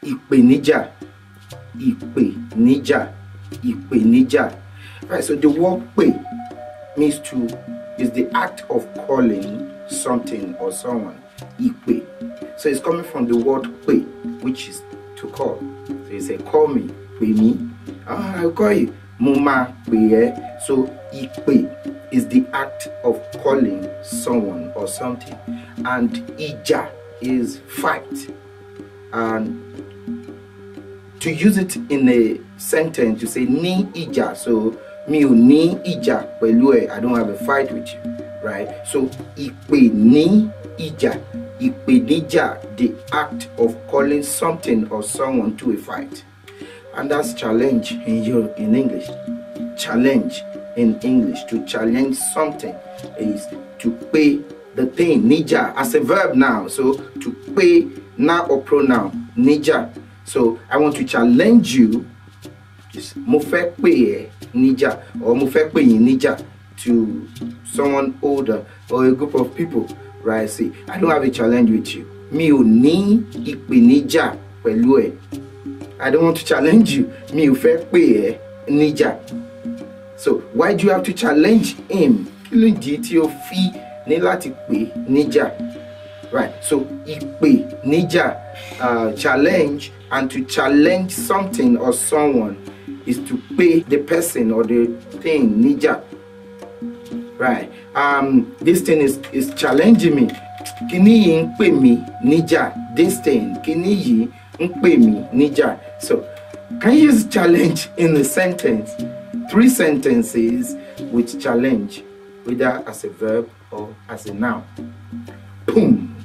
ìpèníjà, ìpèníjà, ìpèníjà. Right, so the word pè means to, is the act of calling something or someone. Ìpè. So it's coming from the word pè, which is to call. So you say, call me, pè mí. I'll call you. Mo máa pè ẹ́. So ìpè is the act of calling someone or something. And ìjà is fight. And to use it in a sentence, you say ní ìjà. So mi ò ní ìjà pẹ̀lú ẹ. I don't have a fight with you, right? So ìpè ní ìjà, ìpèníjà, the act of calling something or someone to a fight. And that's challenge in English. Challenge in English, to challenge something is to pay the thing. Níjà as a verb now. So to pay now or pronoun. Níjà. So I want to challenge you. Mo fẹ́ pè ẹ́ níjà, or mo fẹ́ pè yín níjà, to someone older or a group of people, right? See, I don't have a challenge with you. Mi ò ní ìpèníjà pẹ̀lú ẹ. I don't want to challenge you. Mi ò fẹ́ pè ẹ́ níjà. So why do you have to challenge him? Kí ló dé tí o fi ní láti pè níjà? Right, so ìpèníjà, challenge, and to challenge something or someone is to pay the person or the thing níjà. Right, this thing is challenging me. Kíní yìí ń pè mí níjà. This thing, kíní yìí ń pè mí níjà. So can you use challenge in a sentence? 3 sentences with challenge, whether as a verb or as a noun. Boom.